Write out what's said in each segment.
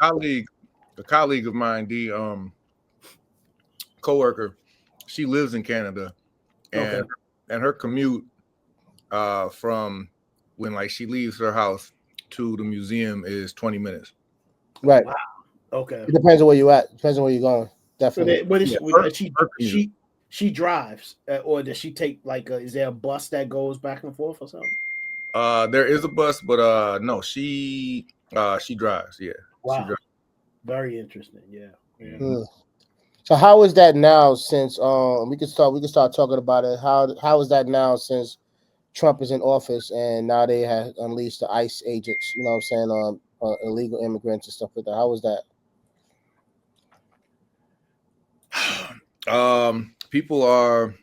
a colleague of mine, the coworker, she lives in Canada, Okay. and her commute from when like she leaves her house to the museum is 20 minutes. Right. Wow. Okay. It depends on where you at. Depends on where you're going. So Definitely. what is Yeah, her commute. she drives or does she take is there a bus that goes back and forth or something? There is a bus, but no, she drives. Yeah, she Wow. drives. Very interesting. Yeah. Yeah. Hmm. So how is that now? Since we can start talking about it. How is that now since Trump is in office and now they have unleashed the ICE agents? You know what I'm saying on illegal immigrants and stuff like that. How was that? People are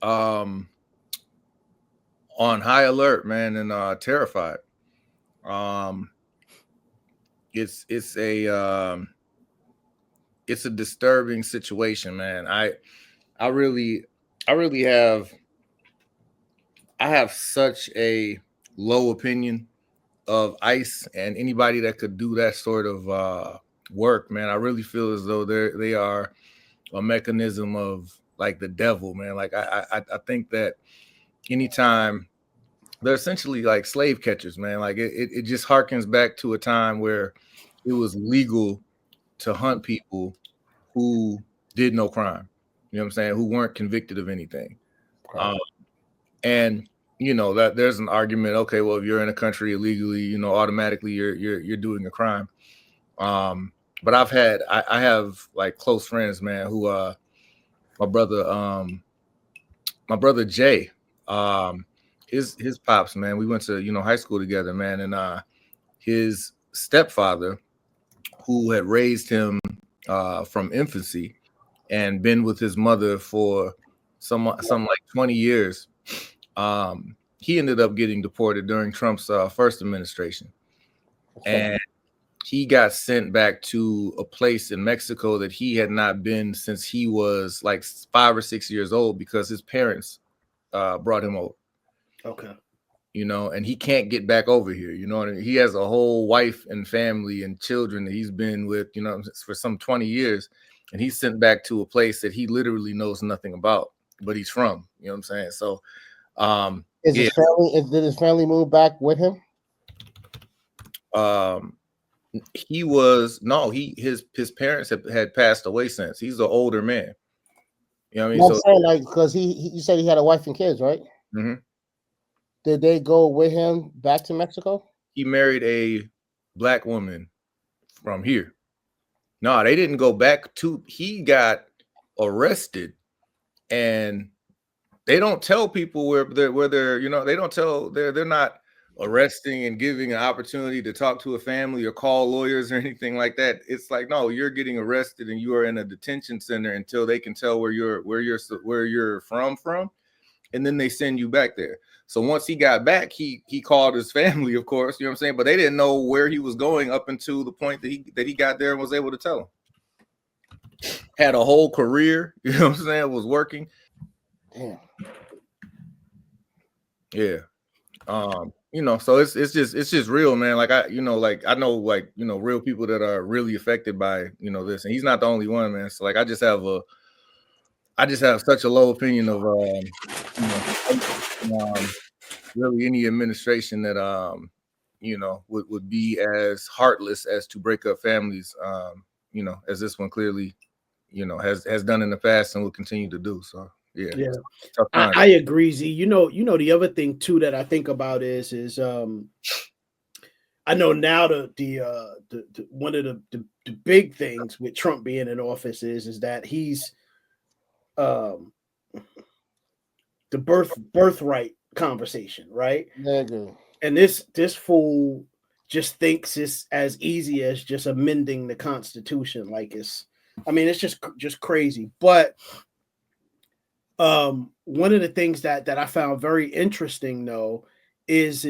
um on high alert, man, and terrified. Um, it's it's a um, it's a disturbing situation, man. I really I really have such a low opinion of ICE and anybody that could do that sort of work, man. I really feel as though they are a mechanism of like the devil, man. Like I think that anytime they're essentially like slave catchers, man. Like it just harkens back to a time where it was legal to hunt people who did no crime. You know what I'm saying? Who weren't convicted of anything. Um, and you know that there's an argument. Okay, well, if you're in a country illegally, you know, automatically you're doing a crime. Um, but I have like close friends, man, who my brother my brother Jay, um, his pops, man. We went to high school together, man, and his stepfather, who had raised him from infancy and been with his mother for some like 20 years. He ended up getting deported during Trump's first administration, and he got sent back to a place in Mexico that he had not been since he was like 5 or 6 years old because his parents brought him over. Okay. And he can't get back over here. You know what I mean? He has a whole wife and family and children that he's been with, for some 20 years. And he's sent back to a place that he literally knows nothing about, but he's from. You know what I'm saying? So, Is his family? Did his family move back with him? He was no, his parents had passed away since. He's an older man. You know what I mean? I'm saying like because you said he had a wife and kids, right? Mm-hmm. Did they go with him back to Mexico? He married a black woman from here. No, they didn't go back to. He got arrested, and they don't tell people where they're. They don't tell. They're not arresting and giving an opportunity to talk to a family or call lawyers or anything like that. It's like, no, you're getting arrested and you are in a detention center until they can tell where you're from, and then they send you back there. So once he got back, he called his family, of course, you know what I'm saying, but they didn't know where he was going up until the point that he got there and was able to tell them. Had a whole career, you know what I'm saying, was working. Damn. Yeah. So it's just real, man. Like I know real people that are really affected by this, and he's not the only one, man. So like I just have such a low opinion of really any administration that would be as heartless as to break up families, as this one clearly has done in the past and will continue to do. So yeah. I agree, Z. You know the other thing too that I think about is I know now the one of the big things with Trump being in office is that he's the birthright conversation, right? Nigga. And this fool just thinks it's as easy as just amending the Constitution. Like it's just crazy. But one of the things that I found very interesting though is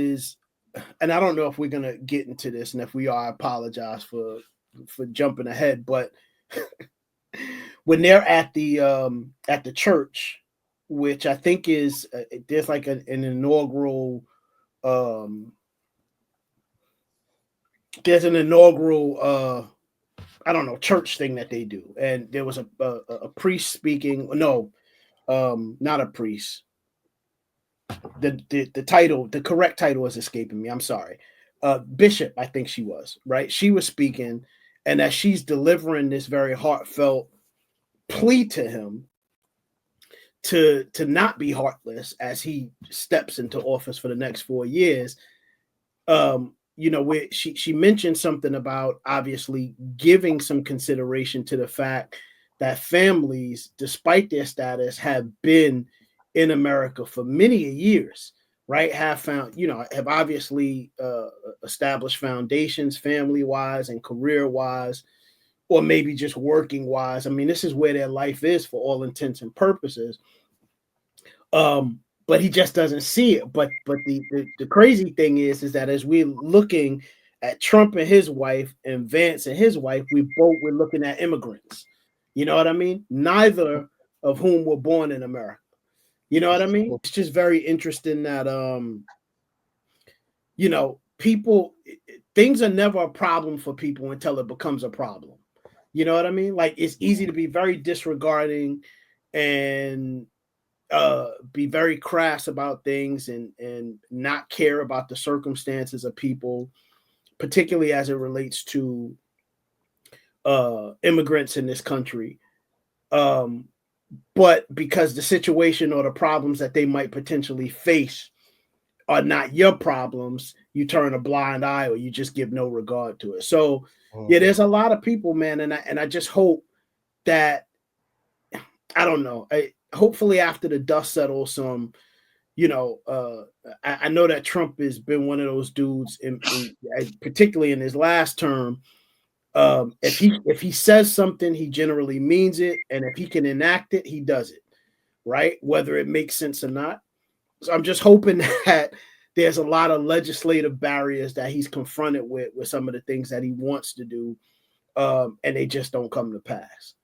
and I don't know if we're gonna get into this, and if we are, I apologize for jumping ahead, but when they're at the church, which I think is there's like an inaugural there's an inaugural I don't know, church thing that they do, and there was a priest speaking. No, not a priest. The title, the correct title is escaping me. I'm sorry. Bishop, I think she was, right. She was speaking, and as she's delivering this very heartfelt plea to him to not be heartless as he steps into office for the next 4 years. You know, where she mentioned something about obviously giving some consideration to the fact that families, despite their status, have been in America for many years, right? Have found, you know, have obviously established foundations family wise and career wise, or maybe just working wise. I mean, this is where their life is for all intents and purposes. But he just doesn't see it. But the crazy thing is that as we're looking at Trump and his wife and Vance and his wife, we're looking at immigrants. You know what I mean? Neither of whom were born in America. You know what I mean? It's just very interesting that you know, things are never a problem for people until it becomes a problem. You know what I mean? Like, it's easy to be very disregarding and be very crass about things and not care about the circumstances of people, particularly as it relates to immigrants in this country. But because the situation or the problems that they might potentially face are not your problems, you turn a blind eye or you just give no regard to it. So yeah, there's a lot of people, man, and I just hope that, I don't know, hopefully after the dust settles some, you know, I know that Trump has been one of those dudes, particularly in his last term. If he says something, he generally means it, and if he can enact it, he does it, right? Whether it makes sense or not. So I'm just hoping that there's a lot of legislative barriers that he's confronted with some of the things that he wants to do, and they just don't come to pass.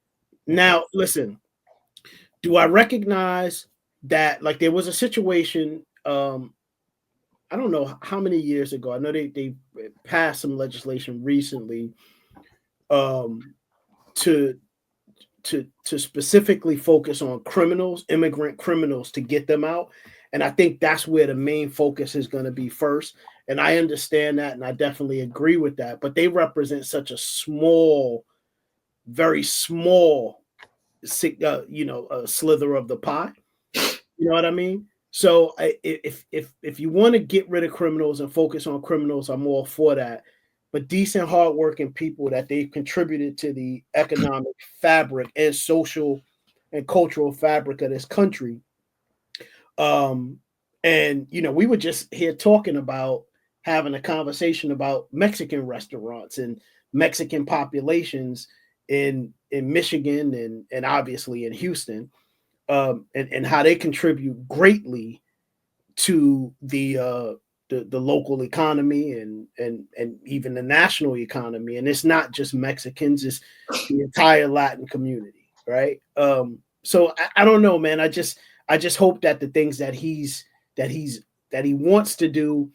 Now, listen, do I recognize that, like, there was a situation, I don't know how many years ago, I know they passed some legislation recently to specifically focus on criminals, immigrant criminals, to get them out. And I think that's where the main focus is going to be first. And I understand that, and I definitely agree with that. But they represent such a small, very small, you know, a slither of the pie. You know what I mean? So if you want to get rid of criminals and focus on criminals, I'm all for that. But decent, hardworking people that they've contributed to the economic fabric and social and cultural fabric of this country. And you know, we were just here talking about having a conversation about Mexican restaurants and Mexican populations in Michigan and obviously in Houston, and how they contribute greatly to the local economy and even the national economy. And it's not just Mexicans, it's the entire Latin community, right? So I don't know, man. I just hope that the things that he wants to do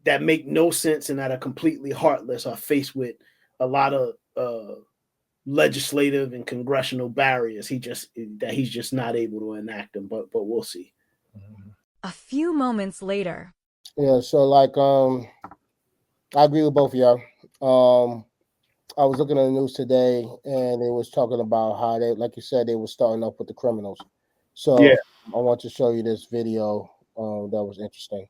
that make no sense and that are completely heartless are faced with a lot of legislative and congressional barriers. He's just not able to enact them, but we'll see. A few moments later. Yeah, so like I agree with both of y'all. I was looking at the news today and they was talking about how they, like you said, they were starting up with the criminals. So yeah. I want to show you this video that was interesting.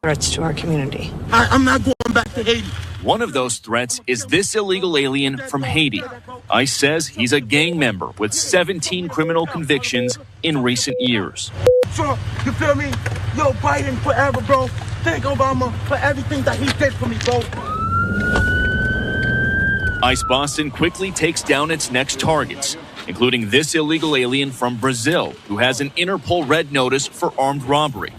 Threats to our community. I'm not going back to Haiti. One of those threats is this illegal alien from Haiti. ICE says he's a gang member with 17 criminal convictions in recent years. Trump, you feel me? Yo, Biden forever, bro. Thank Obama for everything that he did for me, bro. ICE Boston quickly takes down its next targets, including this illegal alien from Brazil who has an Interpol red notice for armed robbery.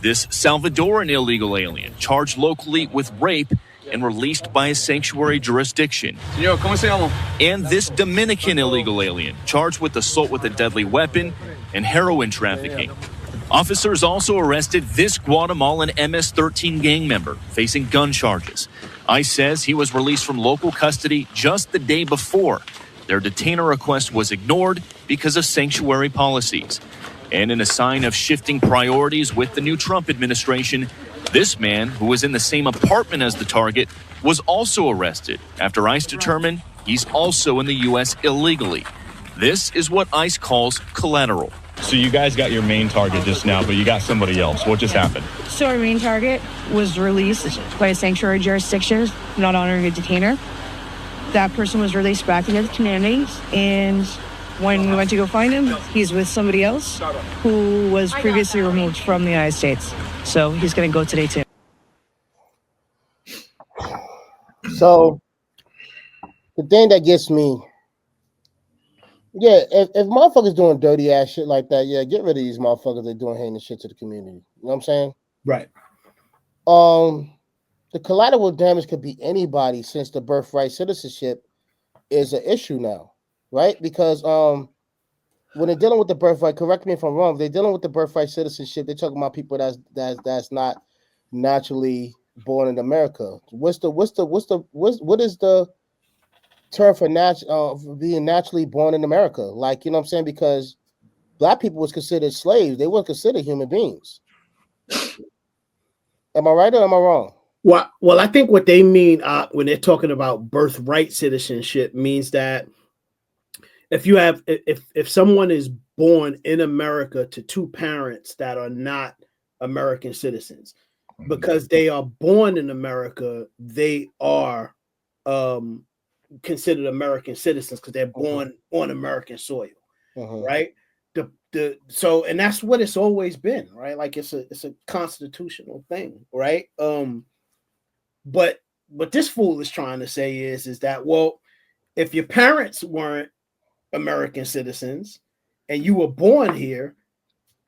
This Salvadoran illegal alien charged locally with rape and released by a sanctuary jurisdiction. Señor, ¿cómo se llama? And this Dominican illegal alien charged with assault with a deadly weapon and heroin trafficking. Officers also arrested this Guatemalan MS-13 gang member facing gun charges. ICE says he was released from local custody just the day before. Their detainer request was ignored because of sanctuary policies. And in a sign of shifting priorities with the new Trump administration, this man, who was in the same apartment as the target, was also arrested after ICE determined he's also in the U.S. illegally. This is what ICE calls collateral. So you guys got your main target just now, but you got somebody else. What just happened? So our main target was released by a sanctuary jurisdiction, not honoring a detainer. That person was released back into the community, and when we went to go find him, he's with somebody else who was previously removed from the United States. So he's going to go today too. So the thing that gets me, if motherfuckers doing dirty ass shit like that, get rid of these motherfuckers that doing heinous shit to the community. You know what I'm saying? Right. The collateral damage could be anybody, since the birthright citizenship is an issue now, right? Because when they're dealing with the birthright, correct me if I'm wrong, they're dealing with the birthright citizenship, they're talking about people that's not naturally born in America. What is the term for being naturally born in America? Like, you know what I'm saying? Because black people was considered slaves. They weren't considered human beings. Am I right or am I wrong? Well, I think what they mean when they're talking about birthright citizenship means that if someone is born in America to two parents that are not American citizens, because they are born in America, they are considered American citizens because they're born on American soil, right? So and that's what it's always been, right? Like it's a constitutional thing, right? But what this fool is trying to say is that, well, if your parents weren't American citizens and you were born here,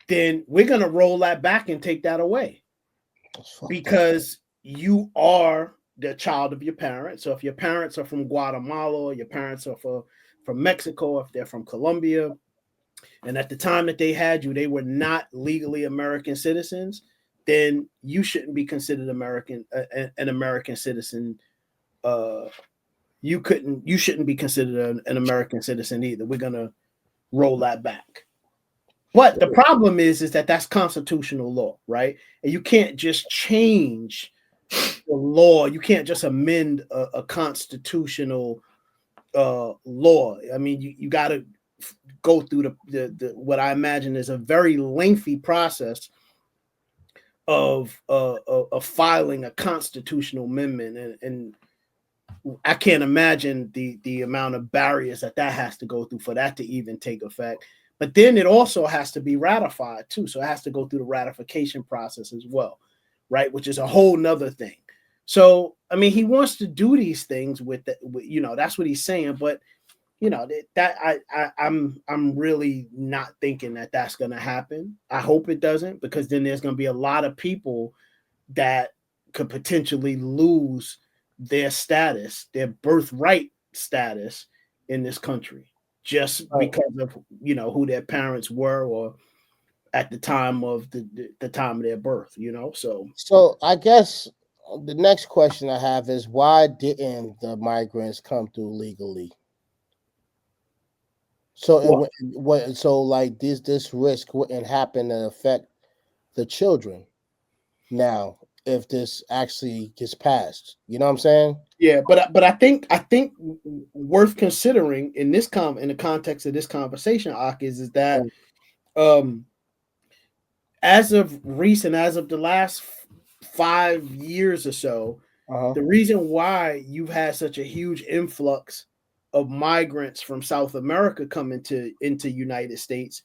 then we're gonna roll that back and take that away because you are the child of your parents. So if your parents are from Guatemala, or your parents are from Mexico, if they're from Colombia, and at the time that they had you, they were not legally American citizens, then you shouldn't be considered an American citizen. You shouldn't be considered an American citizen either. We're gonna roll that back. But the problem is that that's constitutional law, right? And you can't just change the law. You can't just amend a constitutional law. I mean, you got to go through the what I imagine is a very lengthy process of filing a constitutional amendment, and I can't imagine the amount of barriers that has to go through for that to even take effect. But then it also has to be ratified too, so it has to go through the ratification process as well, right? Which is a whole nother thing. So I mean, he wants to do these things with that's what he's saying, but I'm really not thinking that that's going to happen. I hope it doesn't, because then there's going to be a lot of people that could potentially lose their status, their birthright status in this country, just because of who their parents were, or at the time of the time of their birth. So I guess the next question I have is, why didn't the migrants come through legally? So like this risk wouldn't happen and affect the children now if this actually gets passed. You know what I'm saying? Yeah, but I think worth considering in this in the context of this conversation, Ak, is that as of the last 5 years or so, the reason why you've had such a huge influx of migrants from South America coming into United States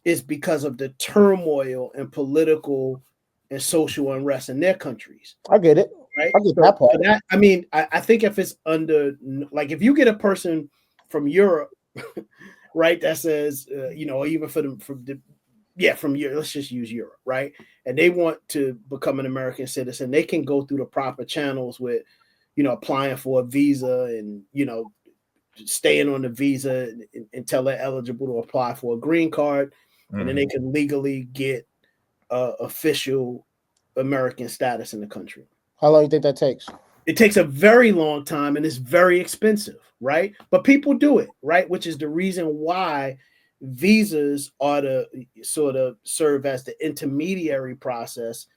is because of the turmoil and political and social unrest in their countries. I get it. Right? I get that part. I think if it's like if you get a person from Europe, right, that says, even from Europe, let's just use Europe, right? And they want to become an American citizen, they can go through the proper channels with, applying for a visa and, staying on the visa until they're eligible to apply for a green card. And then they can legally get official American status in the country. How long do you think that takes? It takes a very long time and it's very expensive, right? But people do it, right? Which is the reason why visas are to sort of serve as the intermediary process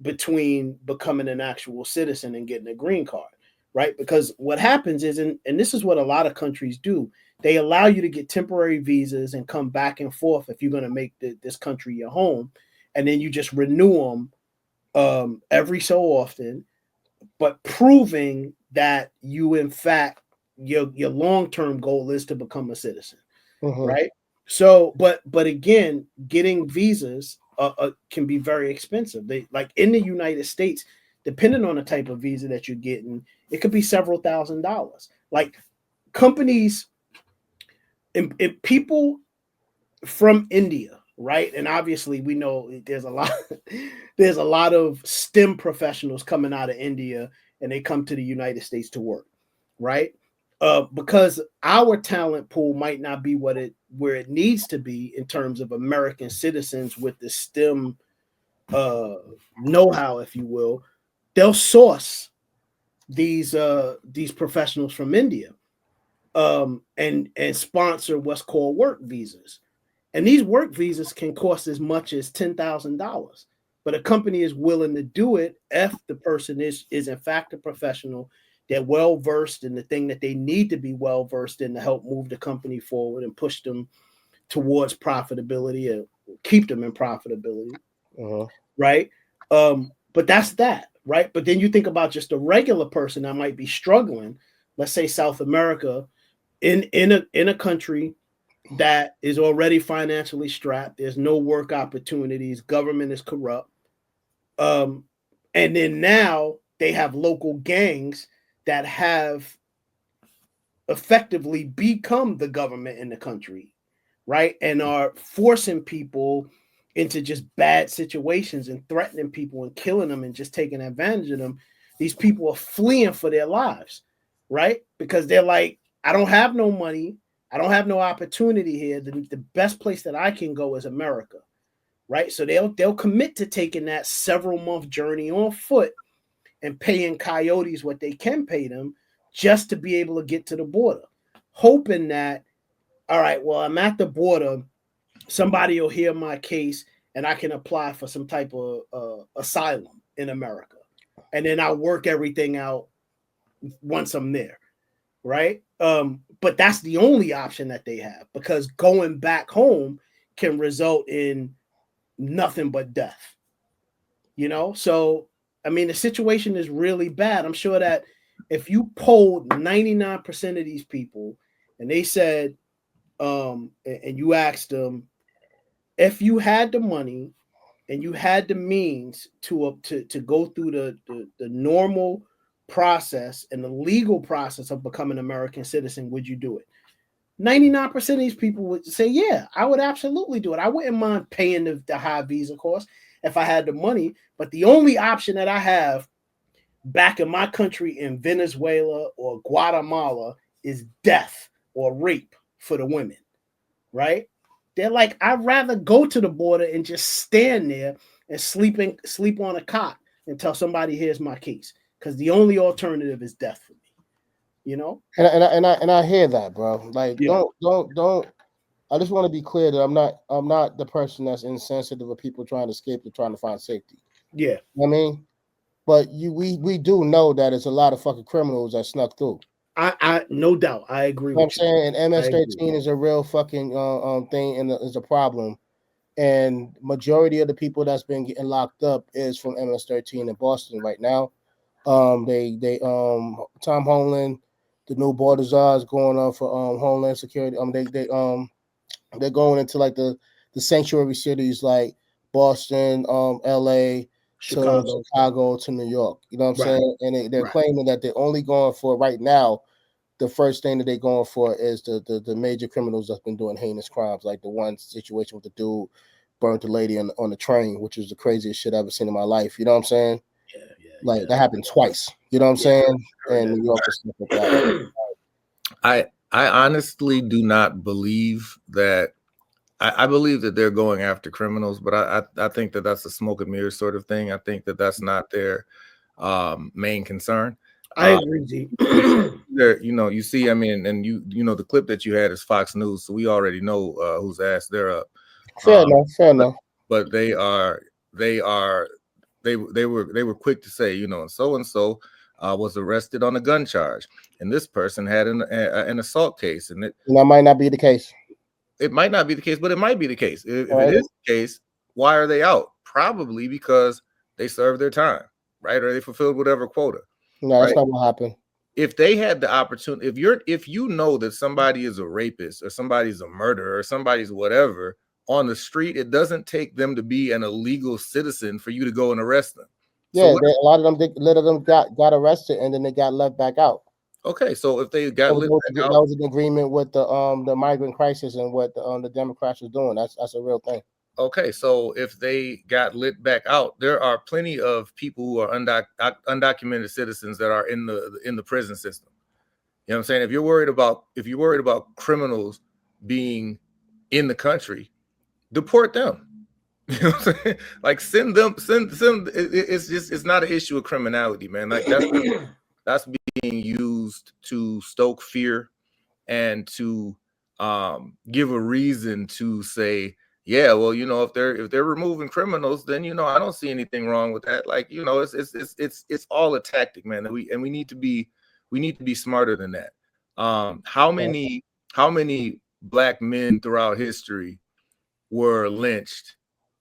between becoming an actual citizen and getting a green card, right? Because what happens is, and this is what a lot of countries do, they allow you to get temporary visas and come back and forth if you're going to make this country your home. And then you just renew them every so often, but proving that you, in fact, your long-term goal is to become a citizen, right? So, but again, getting visas can be very expensive. They, like in the United States, depending on the type of visa that you're getting, it could be several $1,000s. Like companies and people from India, right? And obviously, we know there's a lot of STEM professionals coming out of India, and they come to the United States to work, right? Because our talent pool might not be where it needs to be in terms of American citizens with the STEM know-how, if you will. They'll source these professionals from India and sponsor what's called work visas. And these work visas can cost as much as $10,000. But a company is willing to do it if the person is in fact a professional. They're well versed in the thing that they need to be well versed in to help move the company forward and push them towards profitability and keep them in profitability, right? But that's that, right? But then you think about just a regular person that might be struggling, let's say South America, in a country that is already financially strapped. There's no work opportunities. Government is corrupt. And then now they have local gangs that have effectively become the government in the country, right? And are forcing people into just bad situations and threatening people and killing them and just taking advantage of them. These people are fleeing for their lives, right? Because they're like, I don't have no money. I don't have no opportunity here. The best place that I can go is America, right? So they'll commit to taking that several month journey on foot and paying coyotes what they can pay them just to be able to get to the border, hoping that, all right, well, I'm at the border, somebody will hear my case and I can apply for some type of asylum in America. And then I'll work everything out once I'm there, right? But that's the only option that they have, because going back home can result in nothing but death, So, I mean, the situation is really bad. I'm sure that if you polled 99% of these people and they said, and you asked them, if you had the money and you had the means to go through the normal process and the legal process of becoming an American citizen, would you do it? 99% of these people would say, yeah, I would absolutely do it. I wouldn't mind paying the high visa cost if I had the money. But the only option that I have back in my country in Venezuela or Guatemala is death or rape for the women, right? They're like, I'd rather go to the border and just stand there and sleep on a cot until somebody hears my case, because the only alternative is death for me, And I hear that, bro. Like, Yeah. don't. I just want to be clear that I'm not the person that's insensitive of people trying to escape and trying to find safety. Yeah. You know what I mean? But we do know that it's a lot of fucking criminals that snuck through. I no doubt. I agree You know what I'm with you. saying? And MS-13 is a real fucking thing and is a problem. And majority of the people that's been getting locked up is from MS-13 in Boston right now. They Tom Holland, the new border czar is going on for Homeland Security. They're going into like the sanctuary cities like Boston, LA, Chicago to New York. You know what I'm saying? And they're claiming that they're only going for right now. The first thing that they're going for is the major criminals that's been doing heinous crimes, like the one situation with the dude burnt the lady on the train, which is the craziest shit I've ever seen in my life. You know what I'm saying? Yeah. That happened twice. You know what I'm saying? And New York and stuff like that. I honestly do not believe that I believe that they're going after criminals, but I think that that's a smoke and mirror sort of thing. I think that that's not their main concern. I agree, G. There, you see, I mean, and the clip that you had is Fox News, so we already know whose ass they're up. Fair enough. But they were quick to say, and so was arrested on a gun charge, and this person had an assault case, and that might not be the case. It might not be the case, but it might be the case. If it is the case, why are they out? Probably because they served their time, right? Or they fulfilled whatever quota. No, that's not what happened. If they had the opportunity, if you know that somebody is a rapist or somebody's a murderer or somebody's whatever on the street, it doesn't take them to be an illegal citizen for you to go and arrest them. Yeah, a lot of them got arrested and then they got let back out. Okay, so if they got that was an agreement with the migrant crisis and what the Democrats was doing. That's a real thing. Okay, so if they got lit back out, there are plenty of people who are undocumented citizens that are in the prison system. You know what I'm saying? If you're worried about criminals being in the country, deport them. You know what I'm saying? Like send them. It's not an issue of criminality, man. Like that's being used to stoke fear and to give a reason to say, yeah, well, if they're removing criminals, then I don't see anything wrong with that. Like, it's all a tactic, man. And we need to be smarter than that. How many Black men throughout history were lynched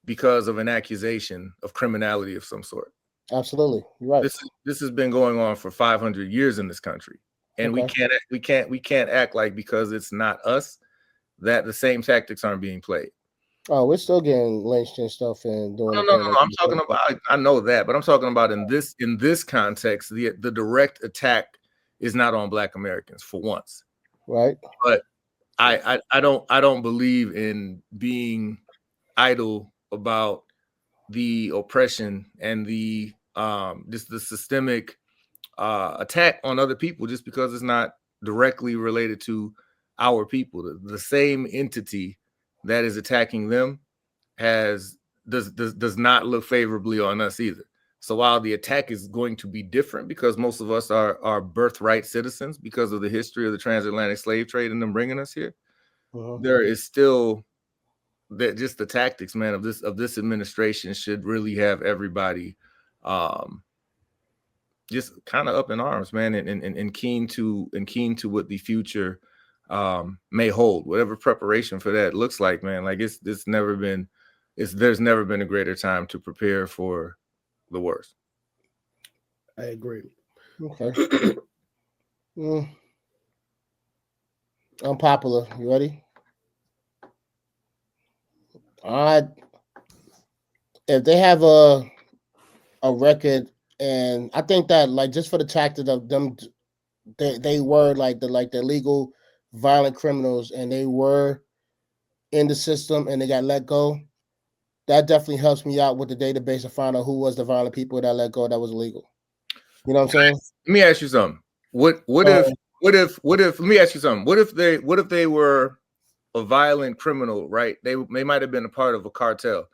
because of an accusation of criminality of some sort? Absolutely, you're right. This has been going on for 500 years in this country, and we can't act like because it's not us that the same tactics aren't being played. Oh, we're still getting lynched and stuff and doing. No. I'm talking about. I know that, but I'm talking about in this context, the direct attack is not on Black Americans for once, right? But I don't believe in being idle about the oppression and the just the systemic attack on other people just because it's not directly related to our people. The same entity that is attacking them does not look favorably on us either. So while the attack is going to be different because most of us are birthright citizens because of the history of the transatlantic slave trade and them bringing us here, there is still that just the tactics, man, of this administration should really have everybody just kind of up in arms, man, and keen to what the future may hold, whatever preparation for that looks like, man. Like there's never been a greater time to prepare for the worst. I agree. Okay. Unpopular. You ready? If they have a record, and I think that like just for the tactic of them, they were like the legal violent criminals, and they were in the system, and they got let go. That definitely helps me out with the database to find out who was the violent people that let go that was illegal. You know what I'm saying? Let me ask you something. What if? Let me ask you something. What if they were a violent criminal, right? They might have been a part of a cartel.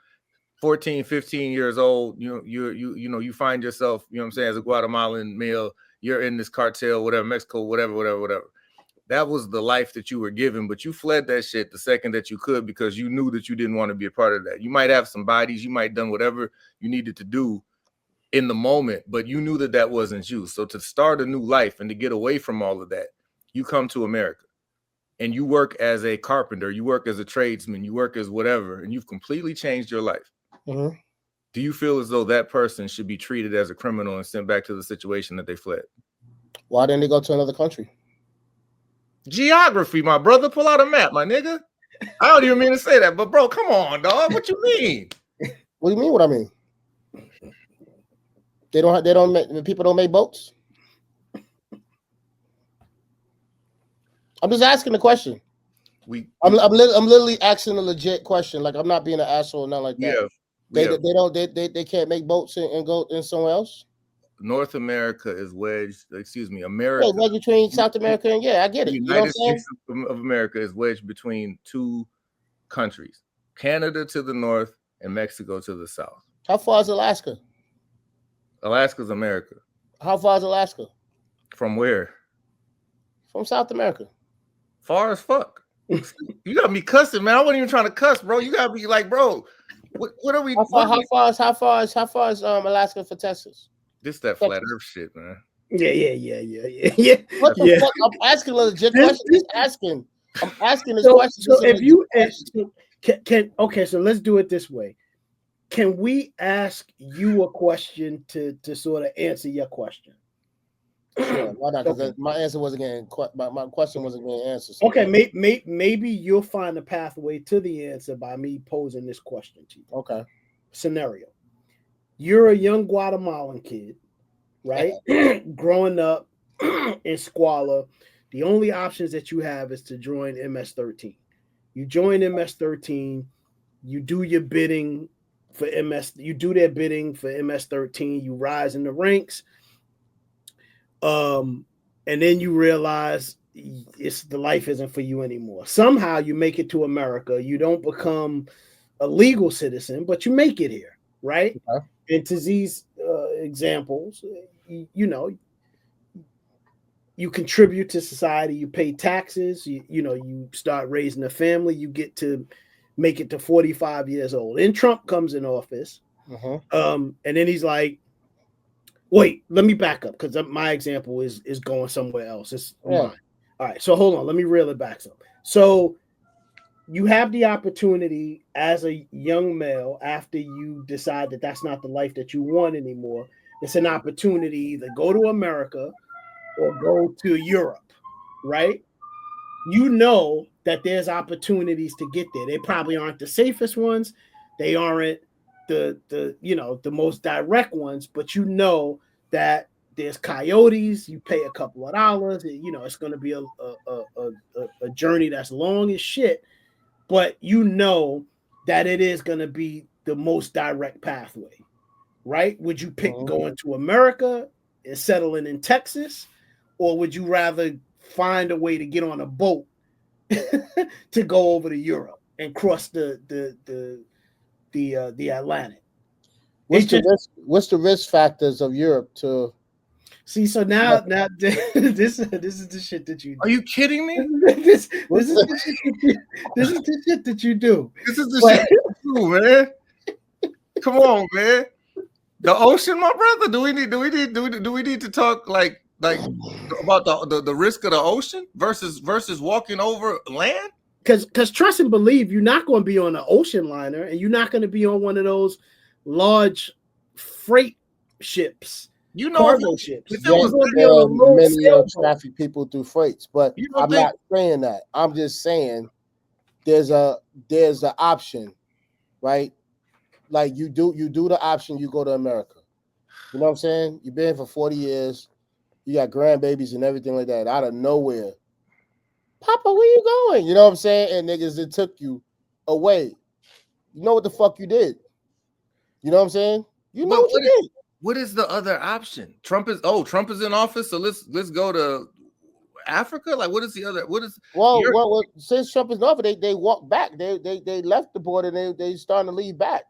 14, 15 years old, you find yourself, you know what I'm saying, as a Guatemalan male, you're in this cartel, whatever, Mexico, whatever. That was the life that you were given, but you fled that shit the second that you could because you knew that you didn't want to be a part of that. You might have some bodies, you might have done whatever you needed to do in the moment, but you knew that wasn't you. So to start a new life and to get away from all of that, you come to America. And you work as a carpenter, you work as a tradesman, you work as whatever, and you've completely changed your life. Mm-hmm. Do you feel as though that person should be treated as a criminal and sent back to the situation that they fled? Why didn't they go to another country? Geography, my brother. Pull out a map, my nigga. I don't even mean to say that, but bro, come on, dog. What you mean? What do you mean? What I mean? People don't make boats. I'm just asking the question. I'm literally asking a legit question. Like I'm not being an asshole or nothing like that. They can't make boats and go in somewhere else. North America is wedged. America wedged between South America and I get it. The United States of America is wedged between two countries: Canada to the north and Mexico to the south. How far is Alaska? Alaska's America. How far is Alaska? From where? From South America. Far as fuck. You got me cussing, man. I wasn't even trying to cuss, bro. You gotta be like, bro, what are we? How far is Alaska for Texas? This that flat Earth shit, man. Yeah. What the fuck? I'm asking a legit question. Just asking. I'm asking this question. So if you can so let's do it this way. Can we ask you a question to sort of answer your question? Sure, why not? Because my answer wasn't getting my question wasn't getting answered. So okay, maybe you'll find a pathway to the answer by me posing this question to you. Okay. Scenario: you're a young Guatemalan kid, right? Growing up in squalor. The only options that you have is to join MS-13. You join MS-13. You do your bidding for MS. You do their bidding for MS-13. You rise in the ranks. And then you realize the life isn't for you anymore. Somehow you make it to America. You don't become a legal citizen, but you make it here, right? Okay. And to these examples, you know, you contribute to society. You pay taxes. You start raising a family. You get to make it to 45 years old. And Trump comes in office, and then he's like, wait, let me back up because my example is going somewhere else. It's mine. All right, so hold on. Let me reel it back some. So you have the opportunity as a young male after you decide that that's not the life that you want anymore. It's an opportunity either go to America or go to Europe, right? You know that there's opportunities to get there. They probably aren't the safest ones. They aren't the most direct ones, but you know that there's coyotes. You pay a couple of dollars. It's going to be a journey that's long as shit, but you know that it is going to be the most direct pathway, right? Would you pick going to America and settling in Texas, or would you rather find a way to get on a boat to go over to Europe and cross the Atlantic? What's the risk factors of Europe to see? So now this is the shit that you do. Are you kidding me? This is the shit that you do. This is the shit you do, man. Come on, man. The ocean, my brother. Do we need to talk like about the risk of the ocean versus walking over land? Because trust and believe, you're not going to be on an ocean liner, and you're not going to be on one of large freight ships, cargo ships. Many traffic people through freights, but I'm not saying that. I'm just saying there's an option, right? Like you do the option, you go to America. You know what I'm saying? You've been here for 40 years, you got grandbabies and everything like that. Out of nowhere, Papa, where you going? You know what I'm saying? And niggas, it took you away. You know what the fuck you did? You know what I'm saying? You know what you did. What is the other option? Trump is in office, so let's go to Africa. Like, what is the other? What is? Well, since Trump is in office, they walked back. They left the border. They starting to leave back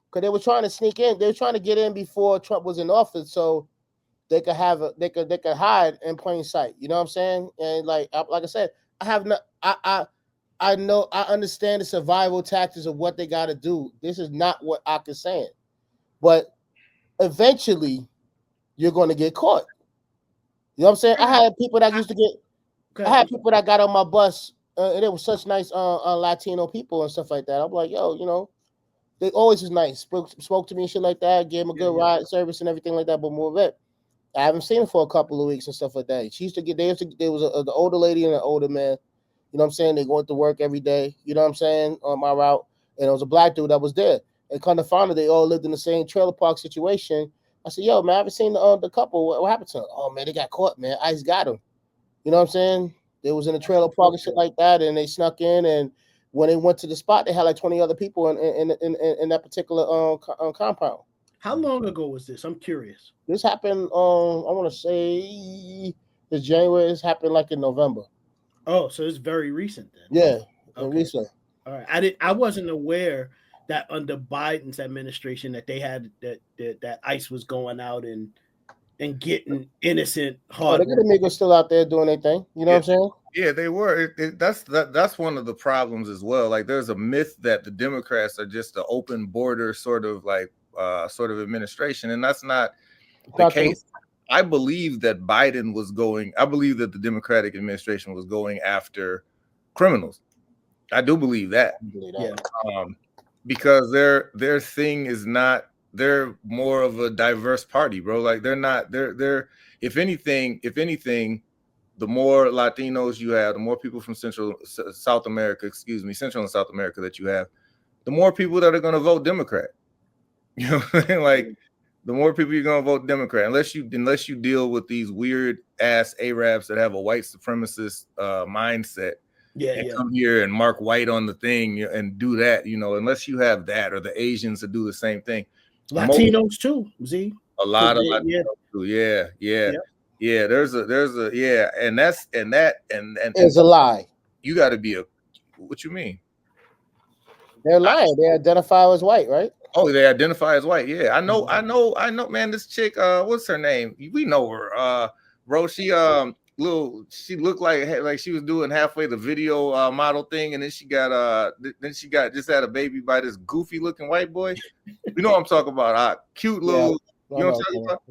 because they were trying to sneak in. They were trying to get in before Trump was in office, so they could hide in plain sight. You know what I'm saying? And like I said, I understand the survival tactics of what they got to do. This is not what I is saying, but eventually you're going to get caught. You know what I'm saying? I had people that people that got on my bus, and it was such nice Latino people and stuff like that. I'm like, yo, they always was nice. Spoke to me and shit like that. Gave them a good ride service and everything like that. But more of it, I haven't seen her for a couple of weeks and stuff like that. She used to get there was the older lady and an older man. You know what I'm saying? They went to work every day. You know what I'm saying? On my route, and it was a black dude that was there. And kind of found out they all lived in the same trailer park situation. I said, yo, man, I haven't seen the couple. What happened to them? Oh, man, they got caught, man. ICE got them. You know what I'm saying? They was in a trailer park and shit like that, and they snuck in. And when they went to the spot, they had like 20 other people in that particular compound. How long ago was this? I'm curious. This happened, I want to say this January. This happened like in November. Oh, so it's very recent then. Yeah, okay. Recent. All right. I wasn't aware that under Biden's administration that they had that ICE was going out and getting innocent Oh, hard they got work. amigos still out there doing their thing. You know what I'm saying? Yeah, they were. That's one of the problems as well. Like, there's a myth that the Democrats are just an open border sort of administration, and that's not the Not true. case. I believe that Biden was going. I believe that the Democratic administration was going after criminals. I do believe that. Yeah. Because their thing is not. They're more of a diverse party, bro. Like, they're not. They're if anything, the more Latinos you have, the more people from Central and South America that you have, the more people that are going to vote Democrat. You know what I mean? Like, the more people you're going to vote Democrat, unless you deal with these weird ass Arabs that have a white supremacist mindset. And come here and mark white on the thing and do that, unless you have that, or the Asians that do the same thing. Latinos too, Z. A lot of Latinos too. Yeah. There's a and It's a lie. You got to be what you mean? They're lying. They identify as white, right? Oh, they identify as white. Yeah, I know, man. This chick, what's her name? We know her. Bro, she looked like she was doing halfway the video model thing, and then she just had a baby by this goofy looking white boy. You know what I'm talking about? Cute little. You know what I'm talking about?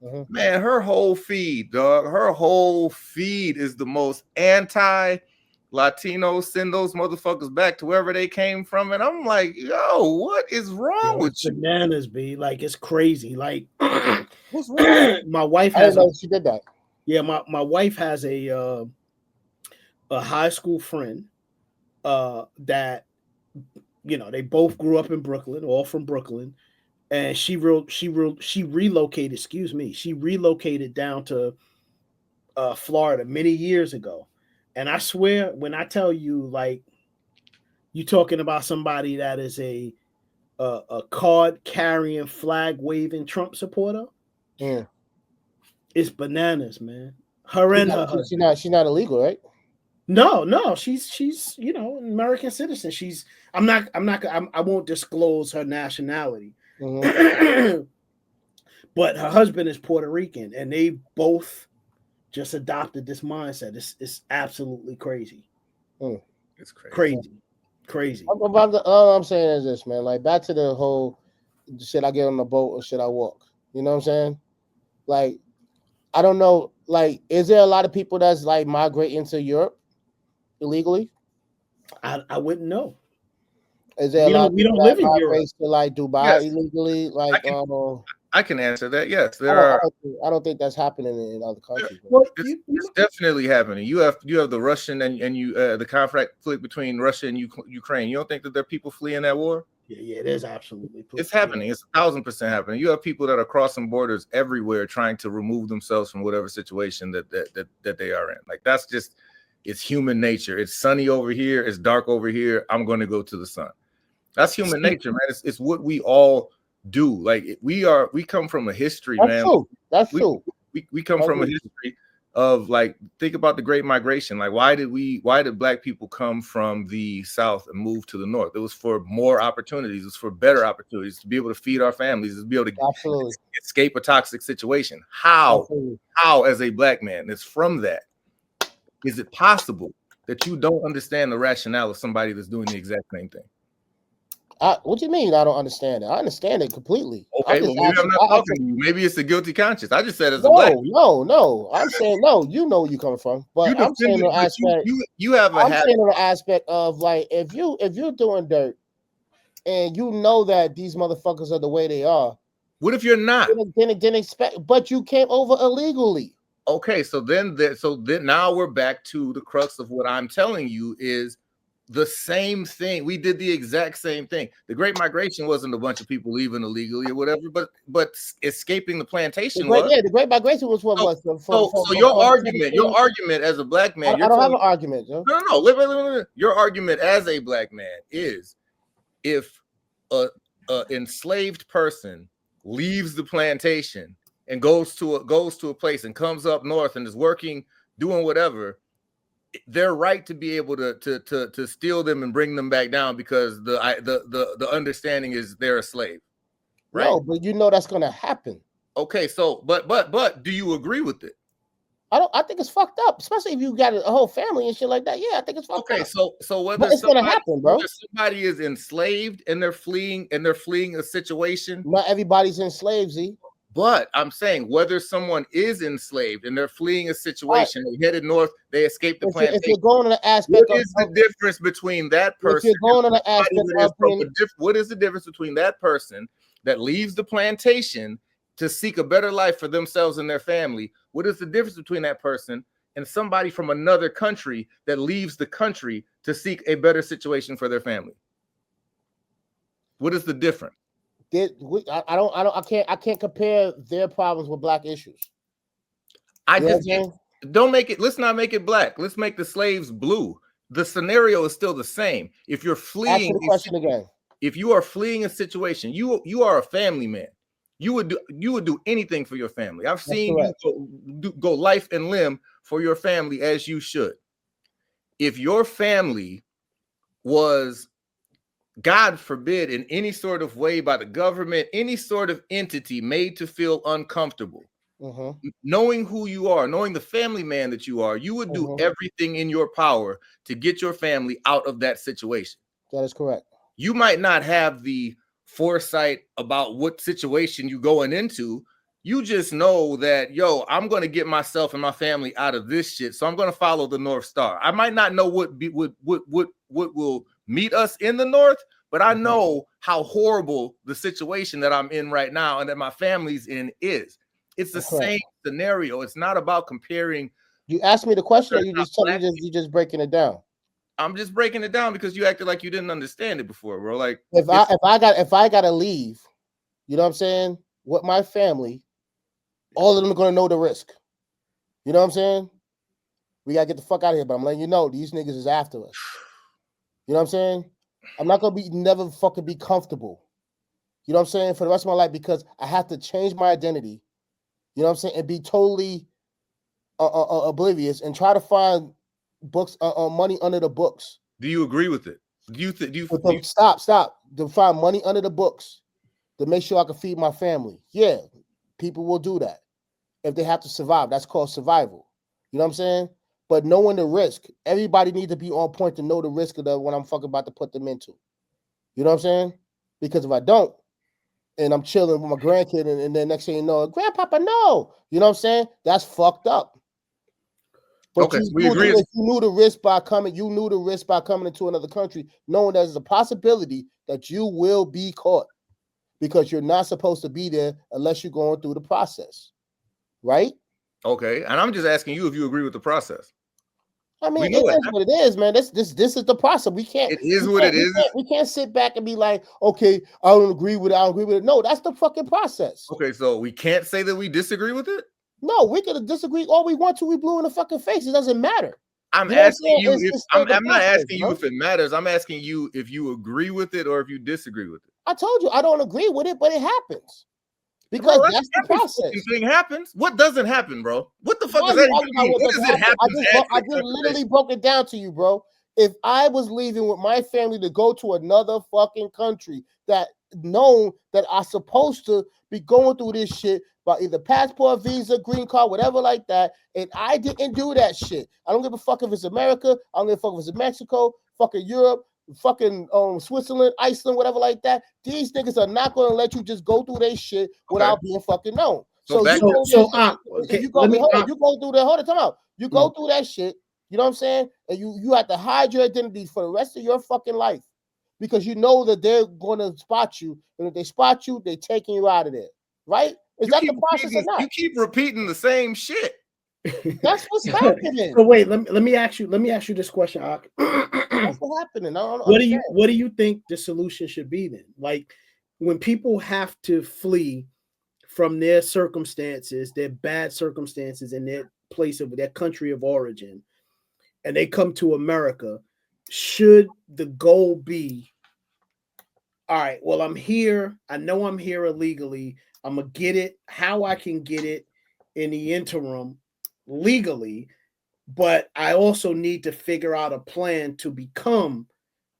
Yeah. Man, her whole feed, dog. Her whole feed is the most anti-Latino. Send those motherfuckers back to wherever they came from, and I'm like, yo, what is wrong with you? Bananas, be like, it's crazy. Like, what's wrong? My wife has. She did that. Yeah, my wife has a high school friend that they both grew up in Brooklyn, all from Brooklyn, and she relocated. She relocated down to Florida many years ago, and I swear when I tell you, like, you talking about somebody that is a card carrying, flag waving Trump supporter. Yeah. It's bananas, man. Her and her husband. She's not illegal, right? No. She's an American citizen. I won't disclose her nationality. Mm-hmm. But her husband is Puerto Rican, and they both just adopted this mindset. It's absolutely crazy. It's crazy. All I'm saying is this, man. Like, back to the whole, should I get on the boat or should I walk? You know what I'm saying? Like, I don't know. Like, is there a lot of people that's like migrating to Europe illegally? I wouldn't know. Is there a lot of people that live in Europe to like Dubai illegally? Like, I can answer that. Yes, there are. I don't think that's happening in other countries. Well, it's definitely happening. You have the Russian and the conflict between Russia and Ukraine. You don't think that there are people fleeing that war? Yeah, it is absolutely. It's happening. It's 1,000% happening. You have people that are crossing borders everywhere, trying to remove themselves from whatever situation that they are in. Like, that's just, it's human nature. It's sunny over here. It's dark over here. I'm going to go to the sun. That's human nature, man. It's what we all do. Like, we come from a history, man. That's true. We come from a history of, like, think about the Great Migration. Like, why did Black people come from the South and move to the North? It was for more opportunities. It was for better opportunities, to be able to feed our families, to be able to escape a toxic situation. How as a Black man, it's from that. Is it possible that you don't understand the rationale of somebody that's doing the exact same thing? What do you mean? I don't understand it. I understand it completely. Okay, well, maybe I'm not talking to you. Maybe it's a guilty conscience. I just said as a Black. No. I'm saying no. You know where you coming from, but I'm saying the aspect. You have a. I'm saying the aspect of, like, if you're doing dirt, and you know that these motherfuckers are the way they are. What if you're not? Didn't expect, but you came over illegally. Okay, so then now we're back to the crux of what I'm telling you is the same thing. We did the exact same thing. The Great Migration wasn't a bunch of people leaving illegally or whatever, but escaping the plantation was. Yeah, the Great Migration was what was. So your argument as a Black man. I don't have an argument, Joe. No. Your argument as a Black man is, if a enslaved person leaves the plantation and goes to a place and comes up north and is working, doing whatever, their right to be able to steal them and bring them back down because the understanding is they're a slave, right? No, but you know that's gonna happen. Okay, so but do you agree with it? I think it's fucked up, especially if you got a whole family and shit like that. Yeah, I think it's fucked up. Okay, so whether but it's gonna happen, bro. whether somebody is enslaved and they're fleeing a situation. Not everybody's enslaved, Z. But I'm saying whether someone is enslaved and they're fleeing a situation, they headed north, they escaped the plantation. If you're going to the aspect what is the difference between that person? If you're going to the aspect what is the difference between that person that leaves the plantation to seek a better life for themselves and their family? What is the difference between that person and somebody from another country that leaves the country to seek a better situation for their family? What is the difference? I can't compare their problems with black issues. Don't make it. Let's not make it black. Let's make the slaves blue. The scenario is still the same. If you're fleeing, ask the question again. If you are fleeing a situation, you are a family man. You would do anything for your family. I've seen you go life and limb for your family as you should. If your family was, God forbid, in any sort of way by the government, any sort of entity made to feel uncomfortable, knowing who you are, knowing the family man that you are, you would do everything in your power to get your family out of that situation. That is correct. You might not have the foresight about what situation you're going into. You just know that, yo, I'm going to get myself and my family out of this shit. So I'm going to follow the North Star. I might not know what will meet us in the North, but I know how horrible the situation that I'm in right now and that my family's in is. It's the same scenario. It's not about comparing. You asked me the question, or you just breaking it down? I'm just breaking it down because you acted like you didn't understand it before, bro. Like if I gotta leave, you know what I'm saying? With my family, all of them are gonna know the risk. You know what I'm saying? We gotta get the fuck out of here, but I'm letting you know these niggas is after us. You know what I'm saying? I'm not gonna never fucking be comfortable. You know what I'm saying? For the rest of my life, because I have to change my identity. You know what I'm saying? And be totally oblivious and try to find books money under the books. Do you agree with it? Stop to find money under the books to make sure I can feed my family? Yeah, people will do that if they have to survive. That's called survival. You know what I'm saying? But knowing the risk, everybody needs to be on point to know the risk of what I'm fucking about to put them into. You know what I'm saying? Because if I don't, and I'm chilling with my grandkid, and then next thing you know, grandpapa, no. You know what I'm saying? That's fucked up. But we agree. If you knew the risk by coming into another country, knowing there's a possibility that you will be caught because you're not supposed to be there unless you're going through the process, right? Okay, and I'm just asking you if you agree with the process. I mean, it is what it is, man. This is the process. We can't. It is what it is. We can't sit back and be like, okay, I don't agree with it. I don't agree with it. No, that's the fucking process. Okay, so we can't say that we disagree with it. No, we can disagree all we want to. We blue in the fucking face. It doesn't matter. I'm asking you. I'm not asking you if it matters. I'm asking you if you agree with it or if you disagree with it. I told you I don't agree with it, but it happens because that's the process. Thing happens. What doesn't happen, bro? What the fuck does that mean? What does it happen? I just literally broke it down to you, bro. If I was leaving with my family to go to another fucking country that known that I'm supposed to be going through this shit by either passport, visa, green card, whatever like that, and I didn't do that shit. I don't give a fuck if it's America. I don't give a fuck if it's Mexico, fucking Europe, fucking Switzerland, Iceland, whatever like that. These niggas are not going to let you just go through their shit without being fucking known. You go through that shit. You know what I'm saying? And you have to hide your identity for the rest of your fucking life because you know that they're going to spot you, and if they spot you, they're taking you out of there, right? Is that the process or not? You keep repeating the same shit. That's what's happening. So wait, let me ask you this question, Ak. That's what's happening. What do you think the solution should be then? Like when people have to flee from their circumstances, their bad circumstances in their place of their country of origin, and they come to America, should the goal be, all right, well, I'm here. I know I'm here illegally. I'm going to get it how I can get it in the interim legally. but I also need to figure out a plan to become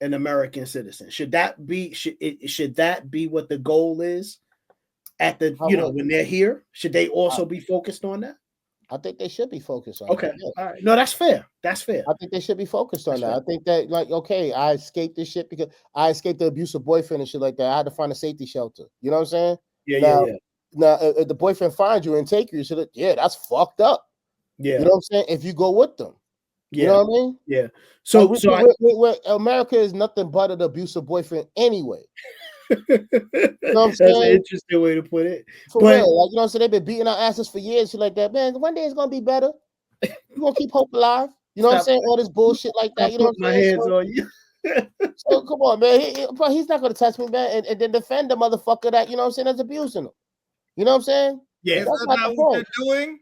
an American citizen. Should that be what the goal is at the when they're here? Should they also be focused on that? I think they should be focused on Okay. that. Yeah. All right. No, that's fair. That's fair. I think they should be focused on That's that. I think that, like, okay, I escaped this shit because I escaped the abusive boyfriend and shit like that. I had to find a safety shelter. You know what I'm saying? Yeah. Now, if the boyfriend finds you and take you, so yeah, that's fucked up. Yeah. You know what I'm saying? If you go with them. Yeah. You know what I mean? Yeah. So, America is nothing but an abusive boyfriend anyway. You know that's an interesting way to put it. For real, like, you know what I'm saying? They've been beating our asses for years, shit like that. Man, one day it's gonna be better. We're gonna keep hope alive. You know what I'm saying? All this bullshit like that. You know what I'm saying? My hands on you. So come on, man. He's not gonna touch me, man, and then defend the motherfucker that, you know what I'm saying, that's abusing him. You know what I'm saying? Yeah, that's not what you're doing.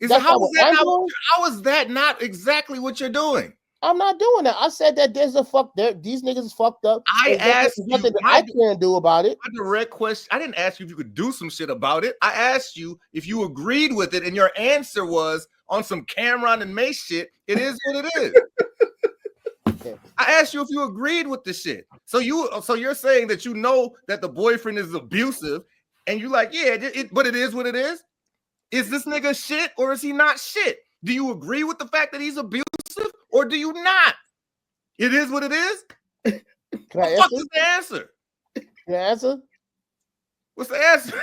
How is that not exactly what you're doing? I'm not doing that. I said that there's these niggas is fucked up. There's nothing that I can't do about it. My direct question, I didn't ask you if you could do some shit about it. I asked you if you agreed with it, and your answer was on some Cameron and Mace shit. It is what it is. I asked you if you agreed with the shit. So you're saying that you know that the boyfriend is abusive, and you're like, yeah, but it is what it is. Is this nigga shit or is he not shit? Do you agree with the fact that he's abusive or do you not? It is what it is. Can I What is the answer? Can I answer? What's the answer?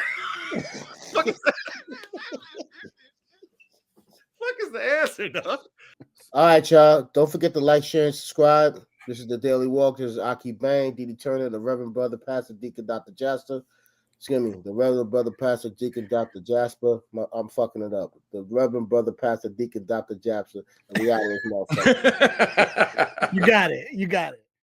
What is the answer, dog? All right, y'all. Don't forget to like, share, and subscribe. This is the Daily Walk. This is Aki Bang, Didi Turner, the Reverend Brother Pastor Deacon Dr. Jasper. Excuse me, the Reverend Brother Pastor Deacon Dr. Jasper. I'm fucking it up. The Reverend Brother Pastor Deacon Dr. Jasper. And we out of this motherfucker. You got it.